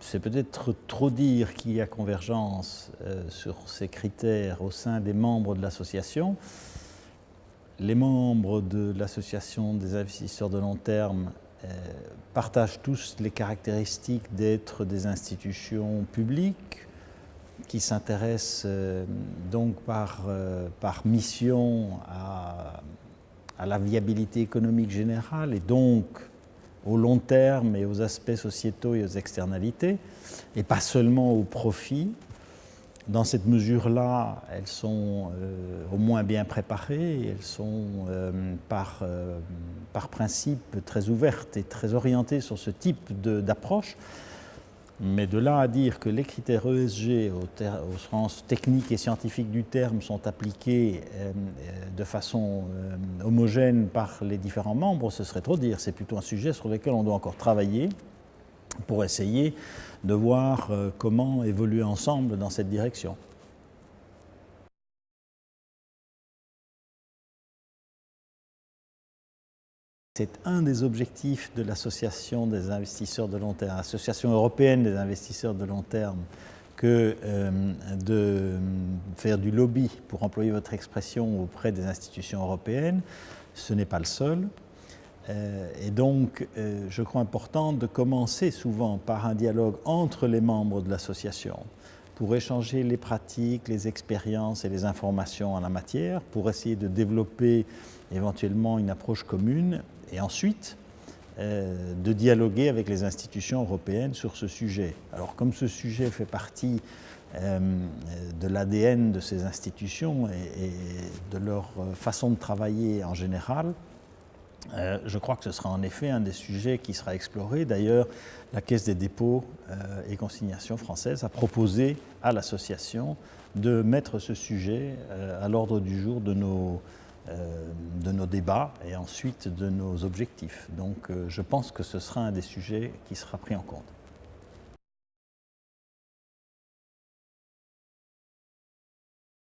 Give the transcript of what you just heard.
C'est peut-être trop dire qu'il y a convergence sur ces critères au sein des membres de l'association. Les membres de l'association des investisseurs de long terme partagent tous les caractéristiques d'être des institutions publiques qui s'intéressent donc par mission à la viabilité économique générale et donc au long terme et aux aspects sociétaux et aux externalités, et pas seulement au profit. Dans cette mesure-là, elles sont au moins bien préparées, elles sont par principe très ouvertes et très orientées sur ce type d'approche. Mais de là à dire que les critères ESG, au sens technique et scientifique du terme, sont appliqués de façon homogène par les différents membres, ce serait trop dire. C'est plutôt un sujet sur lequel on doit encore travailler pour essayer de voir comment évoluer ensemble dans cette direction. C'est un des objectifs de l'association des investisseurs de long terme, l'association européenne des investisseurs de long terme, que de faire du lobby, pour employer votre expression, auprès des institutions européennes. Ce n'est pas le seul. Et donc, je crois important de commencer souvent par un dialogue entre les membres de l'association pour échanger les pratiques, les expériences et les informations en la matière, pour essayer de développer éventuellement une approche commune et ensuite de dialoguer avec les institutions européennes sur ce sujet. Alors comme ce sujet fait partie de l'ADN de ces institutions et de leur façon de travailler en général, je crois que ce sera en effet un des sujets qui sera exploré. D'ailleurs, la Caisse des dépôts et consignations française a proposé à l'association de mettre ce sujet à l'ordre du jour de nos débats et ensuite de nos objectifs. Donc je pense que ce sera un des sujets qui sera pris en compte.